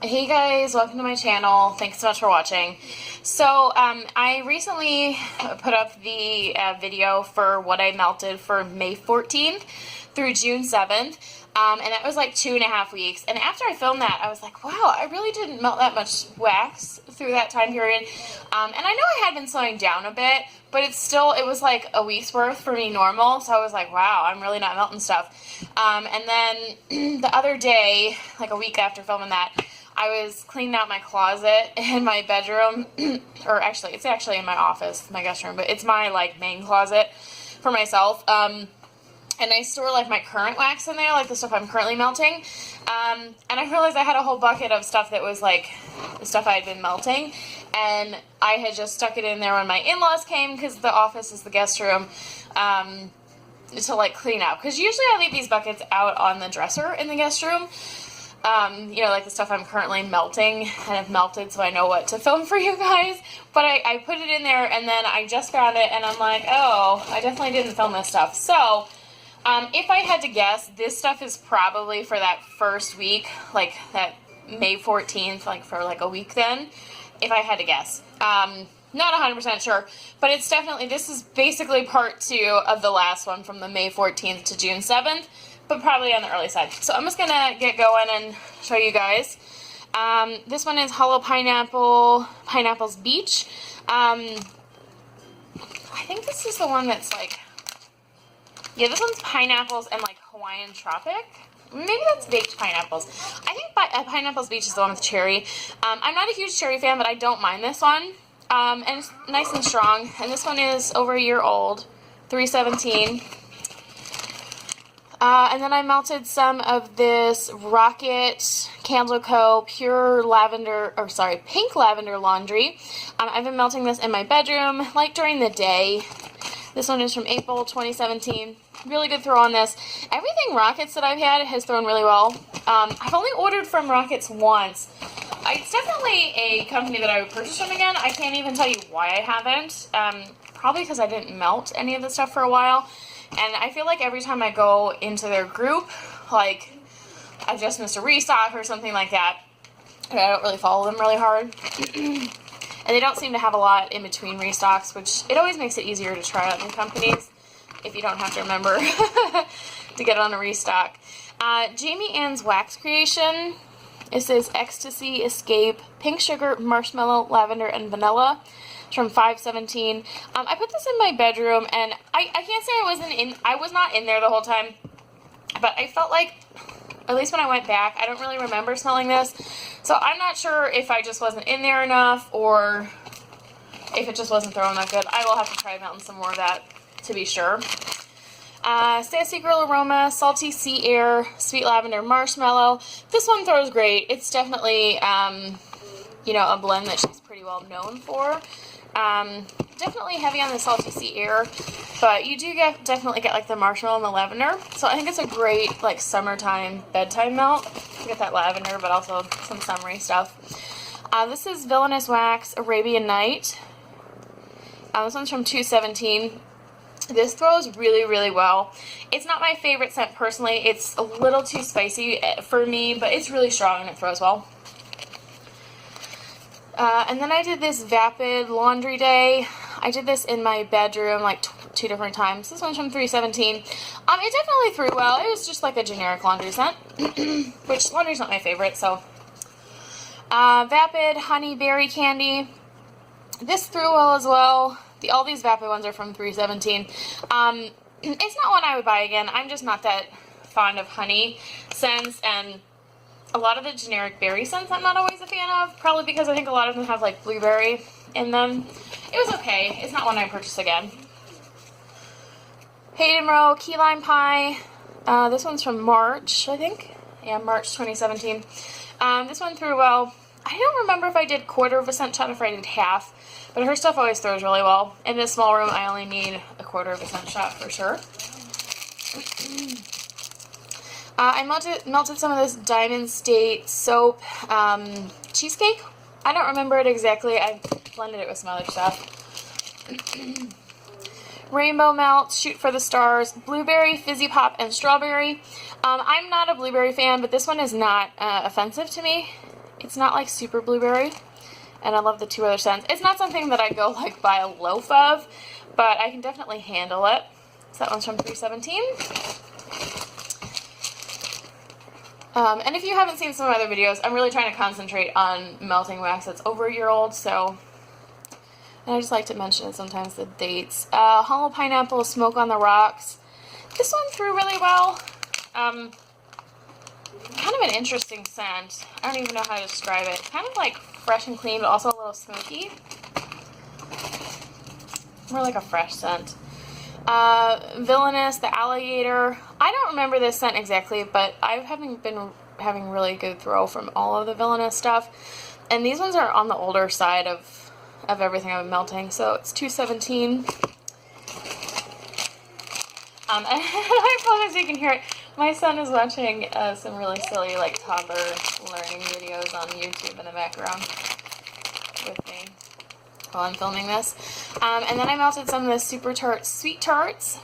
Hey guys, welcome to my channel. Thanks so much for watching. So I recently put up the video for what I melted for May 14th through June 7th, and it was like 2.5 weeks. And after I filmed that, I was like, wow, I really didn't melt that much wax through that time period. And I know I had been slowing down a bit, but it was like a week's worth for me normal. So I was like, wow, I'm really not melting stuff. And then the other day, like a week after filming that, I was cleaning out my closet in my bedroom, or actually, it's actually in my office, my guest room, but it's my, like, main closet for myself, and I store, like, my current wax in there, like, the stuff I'm currently melting, and I realized I had a whole bucket of stuff that was, like, the stuff I had been melting, and I had just stuck it in there when my in-laws came, because the office is the guest room, to, like, clean out, because usually I leave these buckets out on the dresser in the guest room. You know, like the stuff I'm currently melting, and have melted, so I know what to film for you guys. But I put it in there, and then I just found it, and I'm like, oh, I definitely didn't film this stuff. So, if I had to guess, this stuff is probably for that first week, like that May 14th, like for like a week then, if I had to guess. Not 100% sure, but it's definitely, this is basically part 2 of the last one from the May 14th to June 7th. But probably on the early side. So I'm just going to get going and show you guys. This one is Hollow Pineapples Beach. I think this is the one that's like, yeah, this one's pineapples and like Hawaiian Tropic. Maybe that's baked pineapples. I think Pineapples Beach is the one with cherry. I'm not a huge cherry fan, but I don't mind this one. And it's nice and strong. And this one is over a year old, 317. And then I melted some of this Rocket Candle Co. Pink Lavender Laundry. I've been melting this in my bedroom, like during the day. This one is from April 2017. Really good throw on this. Everything Rockets that I've had has thrown really well. I've only ordered from Rockets once. It's definitely a company that I would purchase from again. I can't even tell you why I haven't. Probably because I didn't melt any of the stuff for a while. And I feel like every time I go into their group, like, I just missed a restock or something like that. And I don't really follow them really hard. And they don't seem to have a lot in between restocks, which it always makes it easier to try out new companies if you don't have to remember to get on a restock. Jamie Ann's Wax Creation. It says Ecstasy, Escape, Pink Sugar, Marshmallow, Lavender, and Vanilla. From 517. I put this in my bedroom, and I can't say I was not in there the whole time, but I felt like, at least when I went back, I don't really remember smelling this, so I'm not sure if I just wasn't in there enough, or if it just wasn't throwing that good. I will have to try melting some more of that to be sure. Sassy Girl Aroma, Salty Sea Air, Sweet Lavender Marshmallow. This one throws great. It's definitely, you know, a blend that she's pretty well known for. Definitely heavy on the Salty Sea Air, but you do definitely get like the marshmallow and the lavender, so I think it's a great like summertime bedtime melt. You get that lavender, but also some summery stuff. This is Villainous Wax Arabian Night. This one's from 217. This throws really, really well. It's not my favorite scent personally. It's a little too spicy for me, but it's really strong and it throws well. And then I did this Vapid Laundry Day. I did this in my bedroom like 2 different times. This one's from 317. It definitely threw well. It was just like a generic laundry scent, which laundry's not my favorite, so. Vapid Honey Berry Candy. This threw well as well. All these Vapid ones are from 317. It's not one I would buy again. I'm just not that fond of honey scents, and a lot of the generic berry scents I'm not always a fan of, probably because I think a lot of them have like blueberry in them. It was okay. It's not one I purchase again. Hayden Row Key Lime Pie. This one's from March, I think. Yeah, March 2017. This one threw well. I don't remember if I did 1/4 of a scent shot or if I did half, but her stuff always throws really well. In this small room, I only need 1/4 of a scent shot for sure. I melted some of this Diamond State Soap cheesecake. I don't remember it exactly. I blended it with some other stuff. Rainbow Melt, Shoot for the Stars, Blueberry, Fizzy Pop, and Strawberry. I'm not a blueberry fan, but this one is not offensive to me. It's not like super blueberry. And I love the 2 other scents. It's not something that I go like buy a loaf of, but I can definitely handle it. So that one's from 317. And if you haven't seen some of my other videos, I'm really trying to concentrate on melting wax that's over a year old, so... And I just like to mention sometimes the dates. Hollow Pineapple, Smoke on the Rocks. This one threw really well. Kind of an interesting scent. I don't even know how to describe it. Kind of like fresh and clean, but also a little smoky. More like a fresh scent. Villainous, the Alligator. I don't remember this scent exactly, but I've been having really good throw from all of the Villainous stuff. And these ones are on the older side of everything I've been melting. So it's 217. I apologize if you can hear it. My son is watching some really silly like toddler learning videos on YouTube in the background with me while I'm filming this. And then I melted some of the Super Tarts Sweet Tarts,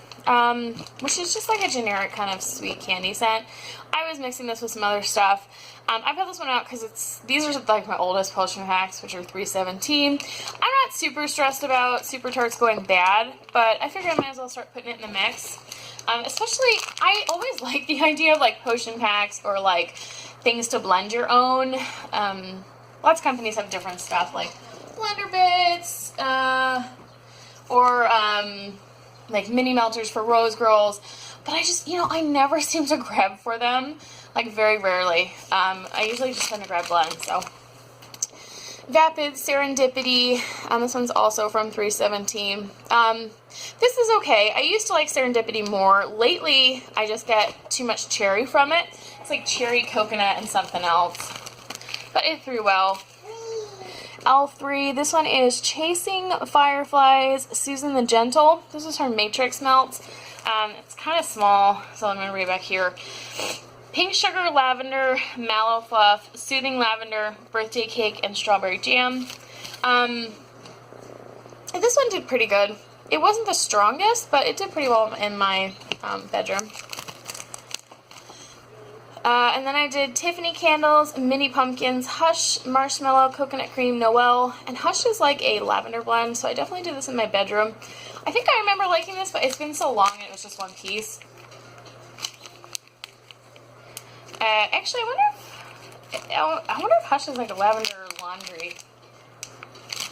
which is just like a generic kind of sweet candy scent. I was mixing this with some other stuff. I put this one out because these are like my oldest potion packs, which are 317. I'm not super stressed about Super Tarts going bad, but I figured I might as well start putting it in the mix. Especially, I always like the idea of like potion packs or like things to blend your own. Lots of companies have different stuff like blender bits, or like mini melters for rose girls, but I just, I never seem to grab for them, like very rarely. I usually just tend to grab blends, so. Vapid Serendipity, this one's also from 317. This is okay. I used to like Serendipity more. Lately, I just get too much cherry from it. It's like cherry, coconut, and something else. But it threw well. L3, this one is Chasing Fireflies, Susan the Gentle. This is her Matrix Melt. It's kind of small, so I'm going to read back here. Pink Sugar, Lavender, Mallow Fluff, Soothing Lavender, Birthday Cake, and Strawberry Jam. This one did pretty good. It wasn't the strongest, but it did pretty well in my bedroom. And then I did Tiffany Candles, Mini Pumpkins, Hush, Marshmallow, Coconut Cream, Noel. And Hush is like a lavender blend, so I definitely did this in my bedroom. I think I remember liking this, but it's been so long and it was just one piece. Actually, I wonder if Hush is like a lavender laundry.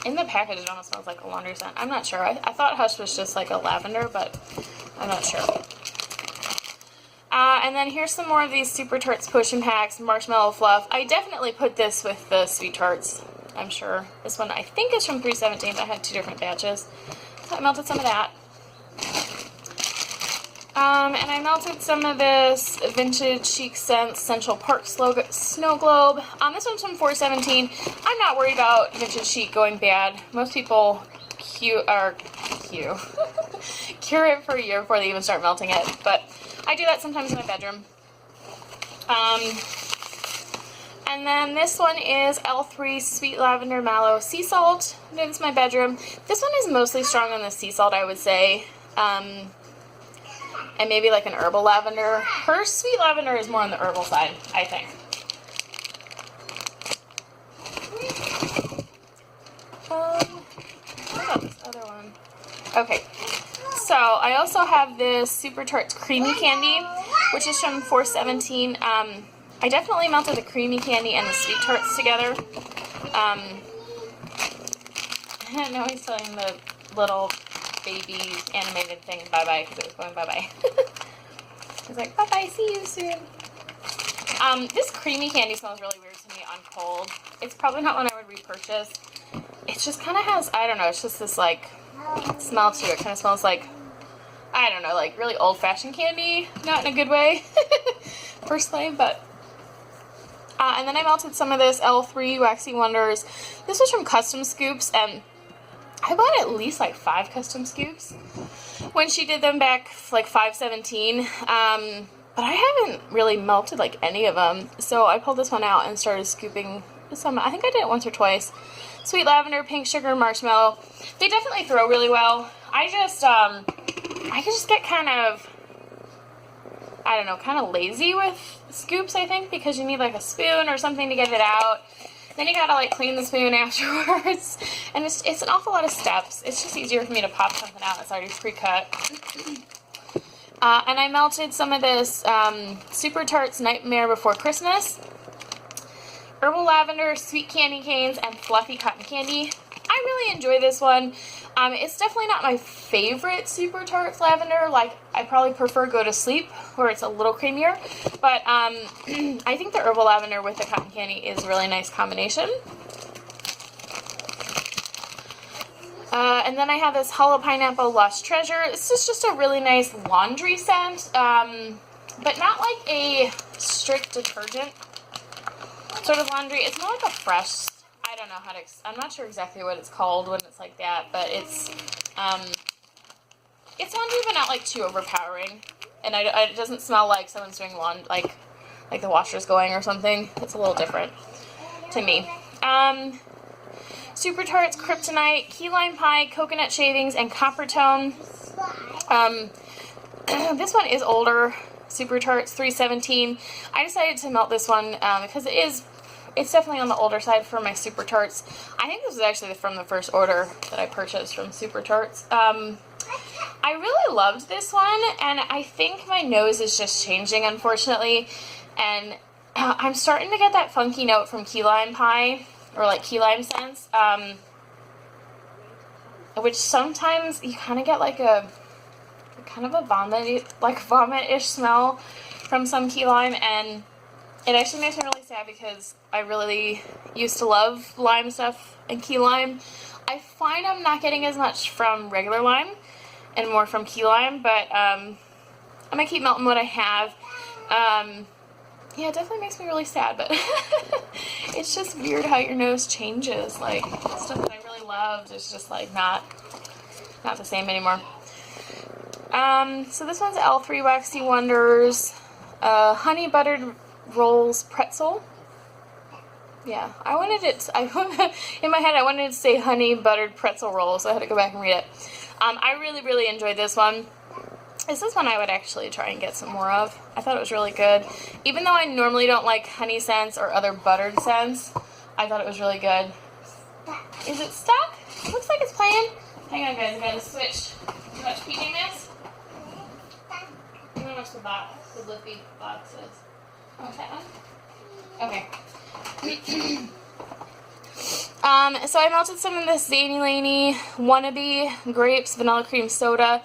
In the package, it almost smells like a laundry scent. I'm not sure. I thought Hush was just like a lavender, but I'm not sure. And then here's some more of these Super Tarts Potion Packs, Marshmallow Fluff. I definitely put this with the Sweet Tarts, I'm sure. This one I think is from 317, but I had 2 different batches. So I melted some of that. And I melted some of this Vintage Chic Scents Central Park Snow Globe. This one's from 417. I'm not worried about Vintage Chic going bad. Most people cure it for a year before they even start melting it. But I do that sometimes in my bedroom. And then this one is L3 Sweet Lavender Mallow Sea Salt. I did this in my bedroom. This one is mostly strong on the sea salt, I would say. And maybe like an herbal lavender. Her sweet lavender is more on the herbal side, I think. What about this other one? Okay, so I also have this Super Tarts Creamy Candy, which is from 417. I definitely melted the creamy candy and the sweet tarts together. Now he's telling the little baby animated thing bye-bye because it was going bye-bye. He's like, bye-bye, see you soon. This creamy candy smells really weird to me on cold. It's probably not one I would repurchase. It just kind of has, I don't know, it's just this like smell to it. It kind of smells like, I don't know, like really old-fashioned candy. Not in a good way, personally, but... and then I melted some of this L3 Waxy Wonders. This was from Custom Scoops, and I bought at least like 5 custom scoops when she did them back like 517, but I haven't really melted like any of them, so I pulled this one out and started scooping some. I think I did it once or twice. Sweet Lavender, Pink Sugar, Marshmallow. They definitely throw really well. I could just get kind of, I don't know, kind of lazy with scoops, I think, because you need like a spoon or something to get it out. Then you gotta like clean the spoon afterwards, and it's an awful lot of steps. It's just easier for me to pop something out that's already pre-cut. And I melted some of this Super Tarts Nightmare Before Christmas, Herbal Lavender, Sweet Candy Canes, and Fluffy Cotton Candy. I really enjoy this one. It's definitely not my favorite Super Tarts Lavender. Like, I probably prefer Go to Sleep, where it's a little creamier. But I think the Herbal Lavender with the cotton candy is a really nice combination. And then I have this Hollow Pineapple Lost Treasure. This is just a really nice laundry scent, but not like a strict detergent sort of laundry. It's more like a fresh, I don't know how to, I'm not sure exactly what it's called when it's like that, but it's laundry but not like too overpowering, and it doesn't smell like someone's doing laundry, like the washer's going or something. It's a little different to me. Super Tarts Kryptonite, Key Lime Pie, Coconut Shavings, and Copper Tone. This one is older. Super Tarts 317. I decided to melt this one because it's definitely on the older side for my Super Tarts. I think this was actually from the first order that I purchased from Super Tarts. I really loved this one, and I think my nose is just changing, unfortunately, and I'm starting to get that funky note from Key Lime Pie, or like key lime scents, which sometimes you kind of get like a kind of a vomit-ish smell from some key lime, and it actually makes me really sad because I really used to love lime stuff and key lime. I find I'm not getting as much from regular lime and more from key lime, but I'm gonna keep melting what I have. Yeah, it definitely makes me really sad, but it's just weird how your nose changes. Like, stuff that I really loved is just like not the same anymore. So this one's L3 Waxy Wonders, Honey Buttered Rolls Pretzel. Yeah, I wanted it, in my head I wanted to say Honey Buttered Pretzel Rolls, so I had to go back and read it. I really, really enjoyed this one. This is one I would actually try and get some more of. I thought it was really good. Even though I normally don't like honey scents or other buttered scents, I thought it was really good. Is it stuck? It looks like it's playing. Hang on, guys. I gotta switch. You watch PJ Masks? I'm gonna watch the box. The Lippy box is. Oh, that one? Okay. So I melted some of this Zany Laney Wannabe Grapes Vanilla Cream Soda.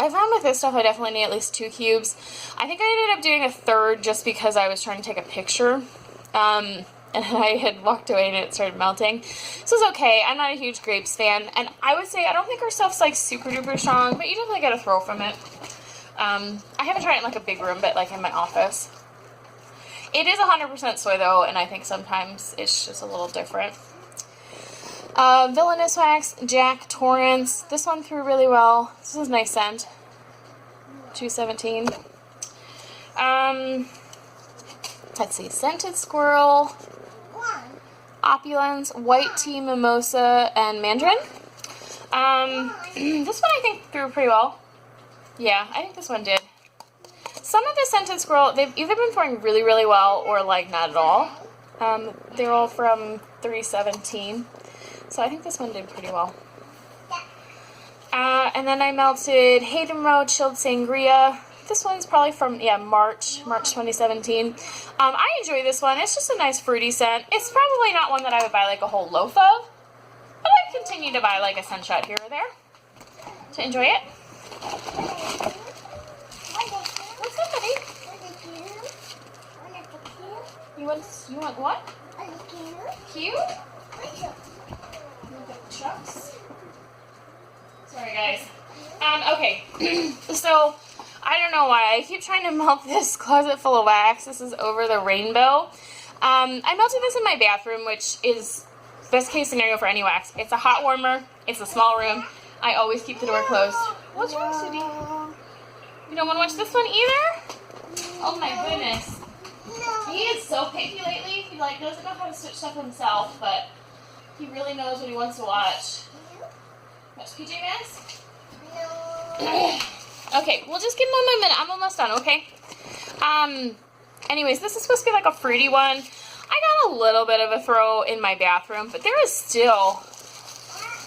I found with this stuff I definitely need at least 2 cubes. I think I ended up doing a third just because I was trying to take a picture. And I had walked away and it started melting. So it's okay. I'm not a huge grapes fan. And I would say I don't think our stuff's like super duper strong, but you definitely get a throw from it. I haven't tried it in like a big room, but like in my office. It is 100% soy though, and I think sometimes it's just a little different. Villainous Wax, Jack Torrance. This one threw really well. This is a nice scent. 217. Let's see. Scented Squirrel, Opulence, White Tea Mimosa, and Mandarin. This one I think threw pretty well. Yeah, I think this one did. Some of the Scented Squirrel, they've either been throwing really, really well or like not at all. They're all from 317. So I think this one did pretty well. And then I melted Hayden Road Chilled Sangria. This one's probably from, yeah, March 2017. I enjoy this one. It's just a nice fruity scent. It's probably not one that I would buy like a whole loaf of, but I continue to buy like a scent shot here or there to enjoy it. What's up, buddy? You want what? Cute? Chucks. Sorry, guys. Okay. So, I don't know why I keep trying to melt this closet full of wax. This is Over the Rainbow. I melted this in my bathroom, which is best case scenario for any wax. It's a hot warmer. It's a small room. I always keep the door closed. What's wrong, Sudie? You don't want to watch this one either? Oh my goodness. He is so picky lately. He like doesn't know how to switch stuff himself, but he really knows what he wants to watch. Watch PJ Masks? No. Okay, we'll just give him a minute. I'm almost done, okay? Anyways, this is supposed to be like a fruity one. I got a little bit of a throw in my bathroom, but there is still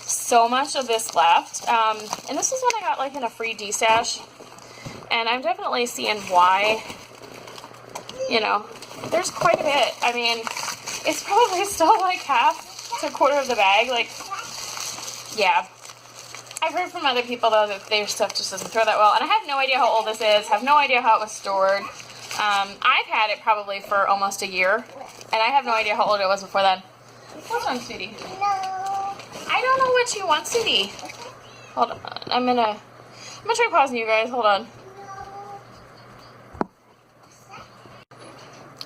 so much of this left. And this is one I got like in a free D-stash. And I'm definitely seeing why, you know, there's quite a bit. I mean, it's probably still like half to a quarter of the bag. Like, yeah. I've heard from other people, though, that their stuff just doesn't throw that well. And I have no idea how old this is. Have no idea how it was stored. I've had it probably for almost a year. And I have no idea how old it was before then. What's wrong, sweetie? No. I don't know what you want, sweetie. Hold on. I'm gonna try pausing you guys. Hold on.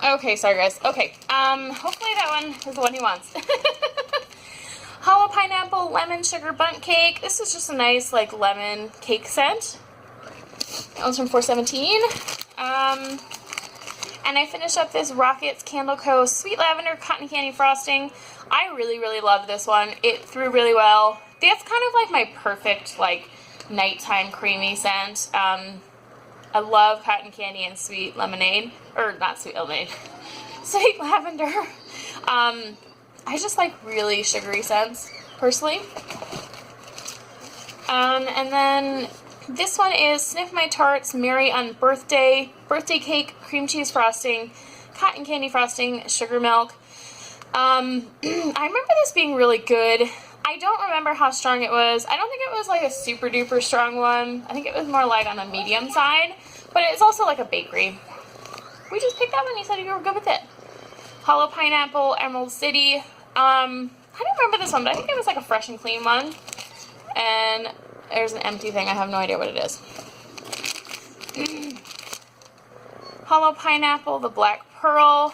Okay, sorry guys. Okay. Hopefully that one is the one he wants. Hollow pineapple lemon sugar bundt cake. This is just a nice like lemon cake scent. That one's from 417. And I finished up this Rockets Candle Co. Sweet Lavender Cotton Candy Frosting. I really, really love this one. It threw really well. That's kind of like my perfect like nighttime creamy scent. I love cotton candy and sweet lemonade. Or not sweet lemonade. Sweet lavender. I just like really sugary scents, personally. And then this one is Sniff My Tarts Merry on Birthday Cake Cream Cheese Frosting, Cotton Candy Frosting, Sugar Milk. I remember this being really good. I don't remember how strong it was. I don't think it was like a super duper strong one. I think it was more like on the medium side, but it's also like a bakery. We just picked that one. You said you were good with it. Hollow Pineapple Emerald City. I don't remember this one, but I think it was like a fresh and clean one. And there's an empty thing. I have no idea what it is. Hollow Pineapple, the Black Pearl.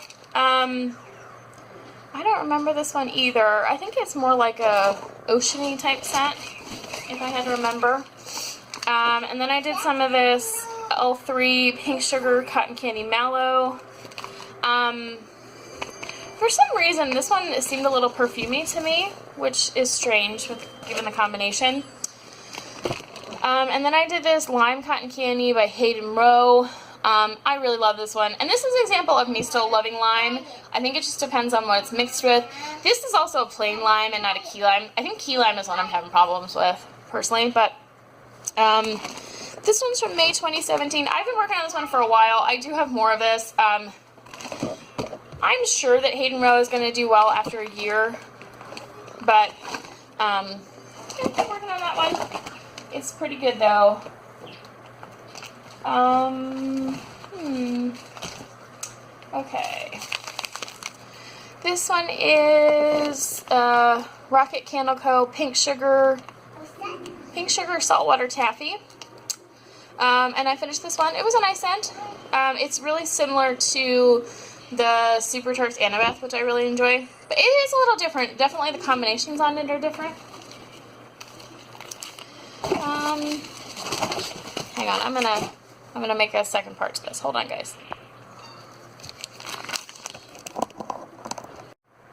I don't remember this one either. I think it's more like a oceany type scent, if I had to remember. And then I did some of this L3 Pink Sugar Cotton Candy Mallow. For some reason, this one seemed a little perfumey to me, which is strange given the combination. And then I did this Lime Cotton Candy by Hayden Rowe. I really love this one. And this is an example of me still loving lime. I think it just depends on what it's mixed with. This is also a plain lime and not a key lime. I think key lime is one I'm having problems with, personally. But this one's from May 2017. I've been working on this one for a while. I do have more of this. I'm sure that Hayden Rowe is going to do well after a year. But I'm working on that one. It's pretty good, though. Okay. This one is Rocket Candle Co. Pink Sugar Saltwater Taffy. And I finished this one. It was a nice scent. It's really similar to the Super Tarts Annabeth, which I really enjoy. But it is a little different. Definitely the combinations on it are different. Hang on, I'm gonna make a second part to this. Hold on, guys.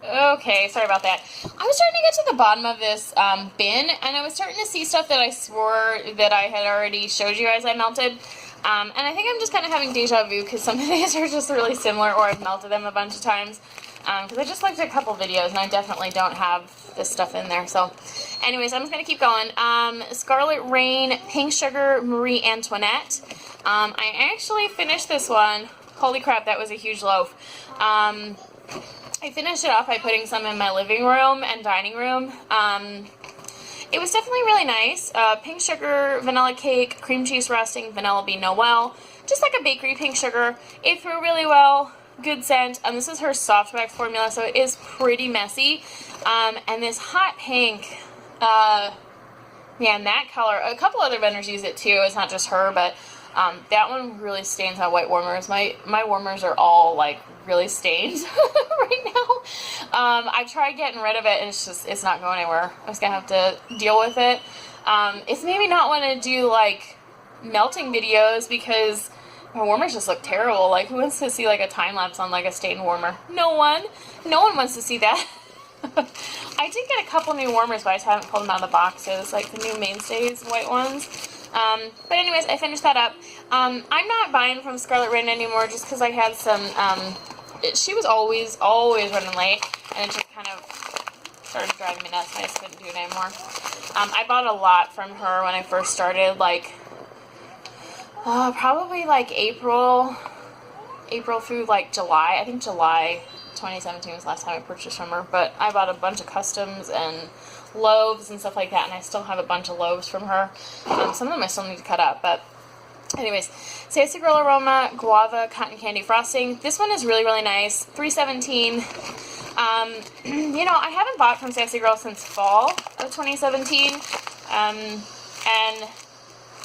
Okay, sorry about that. I was trying to get to the bottom of this bin, and I was starting to see stuff that I swore that I had already showed you guys I melted. And I think I'm just kind of having deja vu because some of these are just really similar, or I've melted them a bunch of times. Because I just looked at a couple videos, and I definitely don't have this stuff in there. So, anyways, I'm just going to keep going. Scarlet Rain, Pink Sugar, Marie Antoinette. I actually finished this one. Holy crap, that was a huge loaf. I finished it off by putting some in my living room and dining room. It was definitely really nice. Pink sugar, vanilla cake, cream cheese frosting, vanilla bean Noel. Just like a bakery pink sugar. It threw really well. Good scent. This is her soft wax formula, so it is pretty messy. And this hot pink, man, that color, a couple other vendors use it too. It's not just her, but that one really stains on white warmers. My warmers are all like really stained right now. I've tried getting rid of it, and it's not going anywhere. I'm just gonna have to deal with it. It's made me not want to do like melting videos because my warmers just look terrible. Like, who wants to see like a time lapse on like a stain warmer? No one. No one wants to see that. I did get a couple new warmers, but I just haven't pulled them out of the boxes, like the new Mainstays white ones. But anyways, I finished that up. I'm not buying from Scarlet Rain anymore just because I had some she was always running late, and it just kind of started driving me nuts, and I just couldn't do it anymore. I bought a lot from her when I first started, like, probably like April through like July. I think July 2017 was the last time I purchased from her, but I bought a bunch of customs and loaves and stuff like that, and I still have a bunch of loaves from her. Some of them I still need to cut up, but anyways, Sassy Girl Aroma Guava Cotton Candy Frosting. This one is really, really nice. $3.17. You know, I haven't bought from Sassy Girl since fall of 2017, and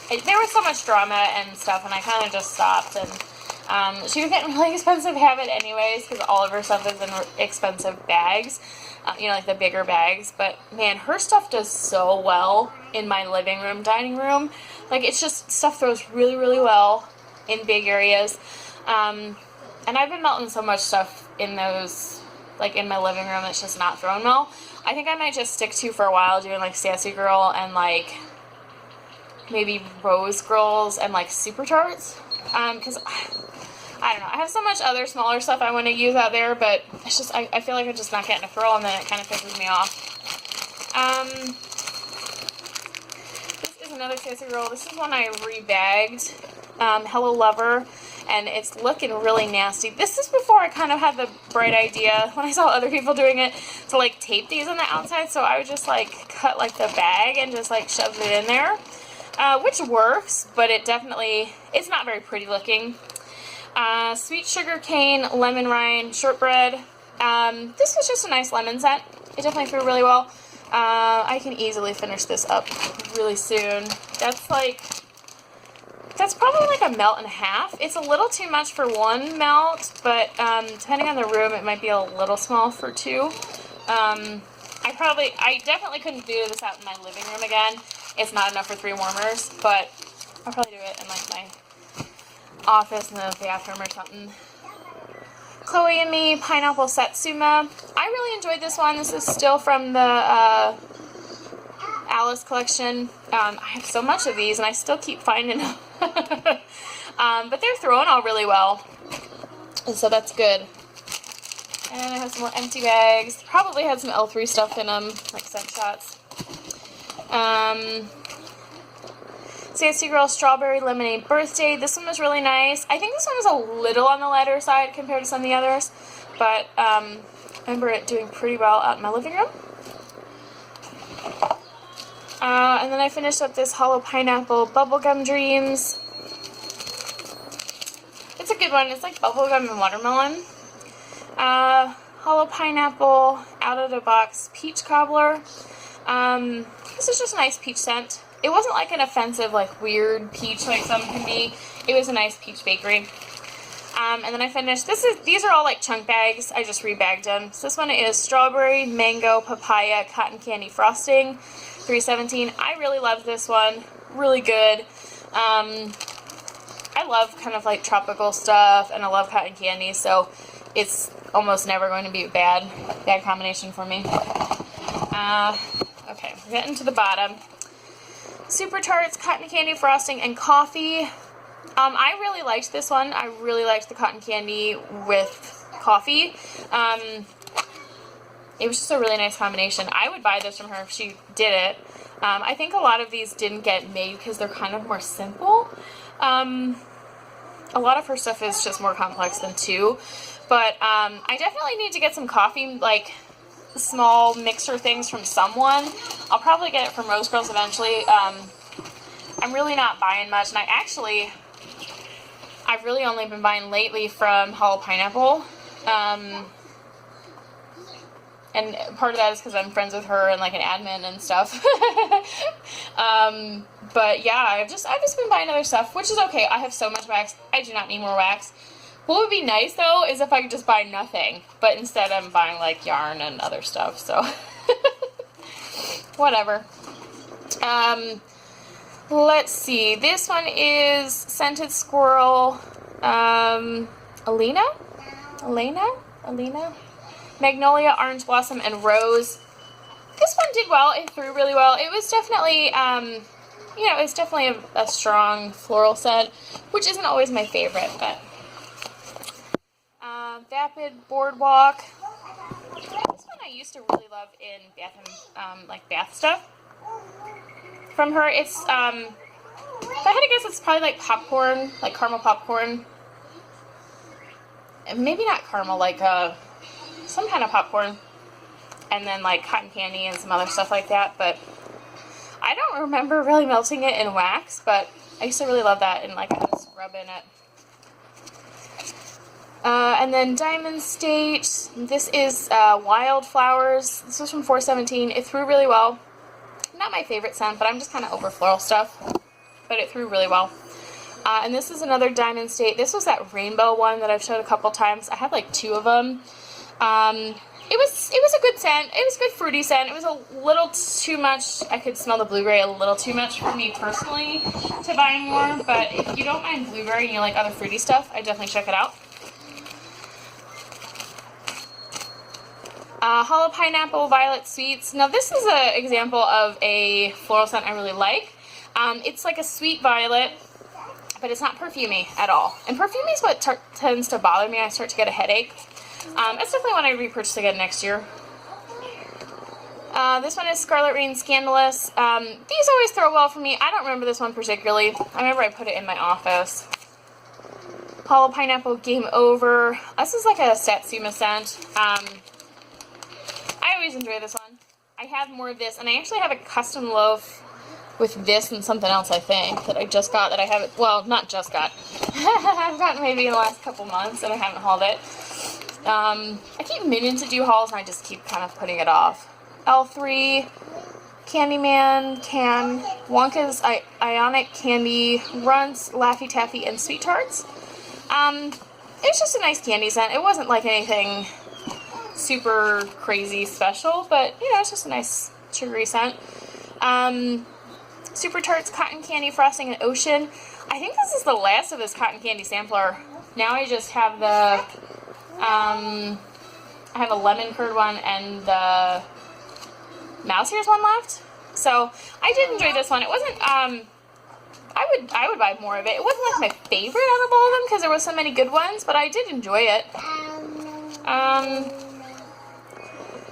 there was so much drama and stuff, and I kind of just stopped, and she was getting really expensive to have it anyways, because all of her stuff is in expensive bags, you know, like the bigger bags, but man, her stuff does so well in my living room, dining room. Like, it's just, stuff throws really, really well in big areas, and I've been melting so much stuff in those, like, in my living room that's just not thrown well. I think I might just stick to, for a while, doing, like, Sassy Girl and, like, maybe Rose Girls and, like, Super Tarts, because I don't know, I have so much other smaller stuff I want to use out there, but it's just, I feel like I'm just not getting a throw, and then it kind of pisses me off. This is another Sassy Girl. This is one I rebagged, Hello Lover, and it's looking really nasty. This is before I kind of had the bright idea, when I saw other people doing it, to, like, tape these on the outside, so I would just, like, cut, like, the bag and just, like, shove it in there, which works, but it definitely, it's not very pretty looking. Sweet Sugar Cane Lemon Rind Shortbread. This was just a nice lemon scent. It definitely threw really well. I can easily finish this up really soon. That's probably like a melt and a half. It's a little too much for one melt, but depending on the room, it might be a little small for two. I definitely couldn't do this out in my living room again. It's not enough for 3 warmers, but I'll probably do it in, like, my office in the bathroom or something. Chloe and Me Pineapple Satsuma. I really enjoyed this one. This is still from the Alice collection. I have so much of these, and I still keep finding them. But they're throwing all really well, and so that's good. And I have some more empty bags. Probably had some L3 stuff in them, like scent shots. Sassy Girl Strawberry Lemonade Birthday. This one was really nice. I think this one was a little on the lighter side compared to some of the others, but I remember it doing pretty well out in my living room. And then I finished up this Hollow Pineapple Bubblegum Dreams. It's a good one. It's like bubblegum and watermelon. Hollow Pineapple Out of the Box Peach Cobbler. This is just a nice peach scent. It wasn't like an offensive, like, weird peach like some can be. It was a nice peach bakery. And then I finished, these are all like chunk bags. I just rebagged them. So this one is Strawberry Mango Papaya Cotton Candy Frosting, $3.17. I really love this one. Really good. I love kind of like tropical stuff, and I love cotton candy, so it's almost never going to be a bad combination for me. Okay, we're getting to the bottom. Super Tarts Cotton Candy Frosting and Coffee. I really liked this one. I really liked the cotton candy with coffee. It was just a really nice combination. I would buy this from her if she did it. I think a lot of these didn't get made because they're kind of more simple. A lot of her stuff is just more complex than 2. But I definitely need to get some coffee, like, small mixer things from someone. I'll probably get it from Rose Girls eventually. I'm really not buying much, and I've really only been buying lately from Hollow Pineapple. And part of that is because I'm friends with her and, like, an admin and stuff. But yeah, I've just been buying other stuff, which is okay. I have so much wax. I do not need more wax. What would be nice, though, is if I could just buy nothing. But instead I'm buying, like, yarn and other stuff, so. Whatever. Let's see. This one is Scented Squirrel, Elena? Magnolia, Orange Blossom, and Rose. This one did well. It threw really well. It was definitely, you know, it's definitely a strong floral scent, which isn't always my favorite, but Vapid Boardwalk. This one I used to really love in bath and, like bath stuff. From her, it's, if I had to guess, it's probably like popcorn, like caramel popcorn. And maybe not caramel, like some kind of popcorn. And then like cotton candy and some other stuff like that. But I don't remember really melting it in wax, but I used to really love that, and like I just rub in it. And then Diamond State. This is Wildflowers. This was from 417. It threw really well. Not my favorite scent, but I'm just kind of over floral stuff. But it threw really well. And this is another Diamond State. This was that rainbow one that I've showed a couple times. I had like 2 of them. It was a good scent. It was a good fruity scent. It was a little too much. I could smell the blueberry a little too much for me personally to buy more. But if you don't mind blueberry and you like other fruity stuff, I definitely check it out. Hollow Pineapple Violet Sweets. Now this is an example of a floral scent I really like. It's like a sweet violet, but it's not perfumey at all. And perfumey is what tends to bother me. I start to get a headache. It's definitely one I repurchase again next year. This one is Scarlet Rain Scandalous. These always throw well for me. I don't remember this one particularly. I remember I put it in my office. Hollow Pineapple Game Over. This is like a Satsuma scent. I always enjoy this one. I have more of this, and I actually have a custom loaf with this and something else, I think, that I just got that I haven't, well, not just got. I've gotten maybe in the last couple months, and I haven't hauled it. I keep meaning to do hauls, and I just keep kind of putting it off. L3, Candyman, Can, Wonka's Ionic Candy, Runts, Laffy Taffy, and Sweet Tarts. It's just a nice candy scent. It wasn't like anything super crazy special, but, you know, it's just a nice sugary scent. Super Tarts Cotton Candy Frosting and Ocean. I think this is the last of this cotton candy sampler. Now I just have the, I have a lemon curd one and the mouse ears one left. So I did enjoy this one. It wasn't, I would buy more of it. It wasn't like my favorite out of all of them because there were so many good ones, but I did enjoy it.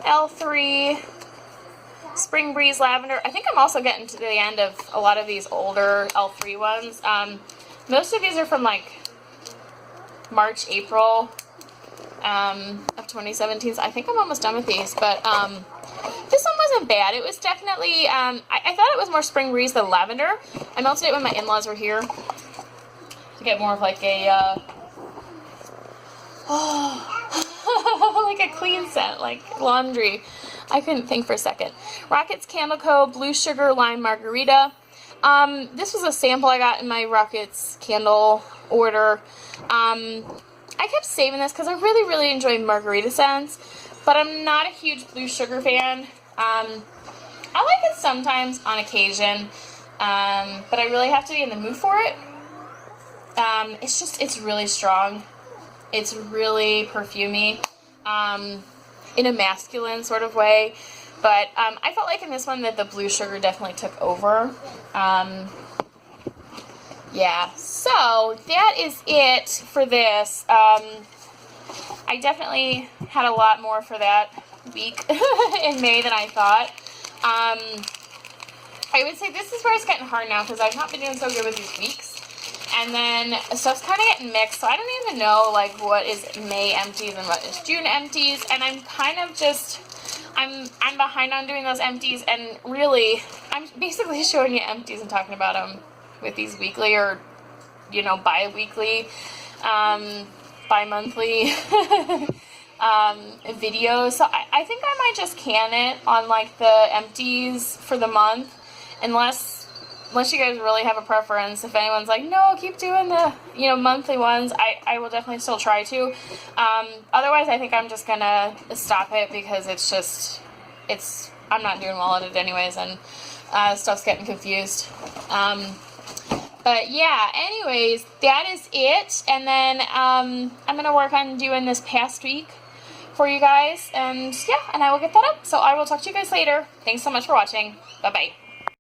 L3, Spring Breeze Lavender. I think I'm also getting to the end of a lot of these older L3 ones. Most of these are from like March, April of 2017. So I think I'm almost done with these, but this one wasn't bad. It was definitely, I thought it was more Spring Breeze than Lavender. I melted it when my in-laws were here to get more of like a, like a clean scent, like laundry. I couldn't think for a second. Rockets Candleco Blue Sugar Lime Margarita. This was a sample I got in my Rockets candle order. I kept saving this because I really, really enjoy margarita scents, but I'm not a huge blue sugar fan. I like it sometimes on occasion, but I really have to be in the mood for it. It's really strong. It's really perfumey, in a masculine sort of way. But I felt like in this one that the blue sugar definitely took over. Yeah, so that is it for this. I definitely had a lot more for that week in May than I thought. I would say this is where it's getting hard now because I've not been doing so good with these weeks. And then, so it's kind of getting mixed, so I don't even know, like, what is May empties and what is June empties, and I'm kind of just, I'm behind on doing those empties, and really, I'm basically showing you empties and talking about them with these weekly or, you know, bi-weekly, bi-monthly videos. So I think I might just can it on, like, the empties for the month, unless you guys really have a preference. If anyone's like, no, keep doing the, you know, monthly ones, I will definitely still try to. Otherwise, I think I'm just gonna stop it because I'm not doing well at it anyways, and stuff's getting confused. But yeah, anyways, that is it. And then I'm gonna work on doing this past week for you guys, and yeah, and I will get that up. So I will talk to you guys later. Thanks so much for watching. Bye-bye.